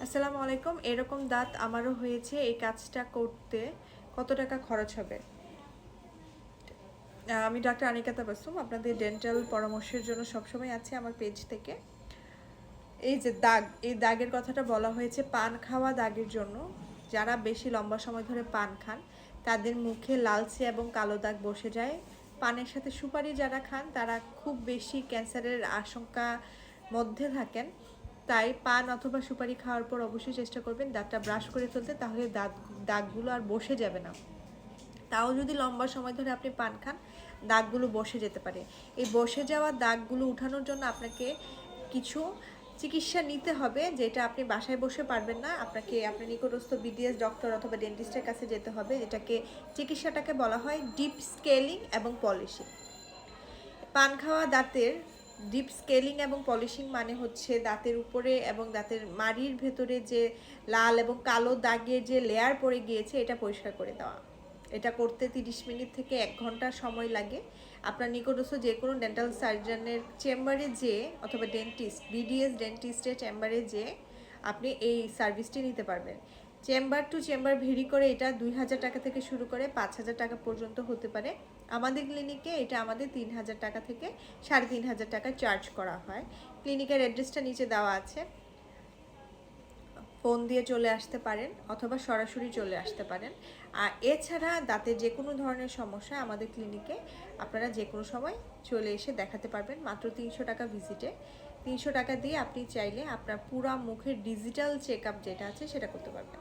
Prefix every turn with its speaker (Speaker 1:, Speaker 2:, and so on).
Speaker 1: আসসালামু আলাইকুম। এরকম দাঁত আমারও হয়েছে। এই কাজটা করতে কত টাকা খরচ হবে? আমি ডাক্তার আনিকা তাবাসসুম। আপনাদের ডেন্টাল পরামর্শের জন্য সবসময় আছি আমার পেজ থেকে। এই যে দাগ, এই দাগের কথাটা বলা হয়েছে পান খাওয়া দাগের জন্য। যারা বেশি লম্বা সময় ধরে পান খান তাদের মুখে লালচে এবং কালো দাগ বসে যায়। পানের সাথে সুপারি যারা খান তারা খুব বেশি ক্যান্সারের আশঙ্কা মধ্যে থাকেন। তাই পান অথবা সুপারি খাওয়ার পর অবশ্যই চেষ্টা করবেন দাঁতটা ব্রাশ করে ফেলতে, তাহলে দাগগুলো আর বসে যাবে না। তাও যদি লম্বা সময় ধরে আপনি পান খান দাগগুলো বসে যেতে পারে। এই বসে যাওয়া দাগগুলো উঠানোর জন্য আপনাকে কিছু চিকিৎসা নিতে হবে, যেটা আপনি বাসায় বসে পারবেন না। আপনাকে আপনার নিকটস্থ বিডিএস ডক্টর অথবা ডেন্টিস্টের কাছে যেতে হবে। এটাকে চিকিৎসাটাকে বলা হয় ডিপ স্কেলিং এবং পলিশিং। পান খাওয়া দাঁতের ডিপ স্কেলিং এবং পলিশিং মানে হচ্ছে দাঁতের উপরে এবং দাঁতের মাড়ির ভেতরে যে লাল এবং কালো দাগের যে লেয়ার পড়ে গিয়েছে এটা পরিষ্কার করে দেওয়া। এটা করতে 30 মিনিট থেকে 1 ঘন্টা সময় লাগে। আপনার নিকটস্থ যে কোনো ডেন্টাল সার্জনের চেম্বারে যেয়ে অথবা ডেন্টিস্ট বিডিএস ডেন্টিস্টের চেম্বারে যেয়ে আপনি এই সার্ভিসটি নিতে পারবেন। চেম্বার টু চেম্বার ভেরি করে এটা 2000 টাকা থেকে শুরু করে 5000 টাকা পর্যন্ত হতে পারে। আমাদের ক্লিনিকে এটা আমাদের 3000 টাকা থেকে 3500 টাকা চার্জ করা হয়। ক্লিনিকের অ্যাড্রেসটা নিচে দেওয়া আছে, ফোন দিয়ে চলে আসতে পারেন অথবা সরাসরি চলে আসতে পারেন। আর এছাড়া দাঁতের যে কোনো ধরনের সমস্যা আমাদের ক্লিনিকে আপনারা যে কোনো সময় চলে এসে দেখাতে পারবেন মাত্র 300 টাকা ভিজিটে। 300 টাকা দিয়ে আপনি চাইলে আপনার পুরা মুখের ডিজিটাল চেক আপ যেটা আছে সেটা করতে পারবেন।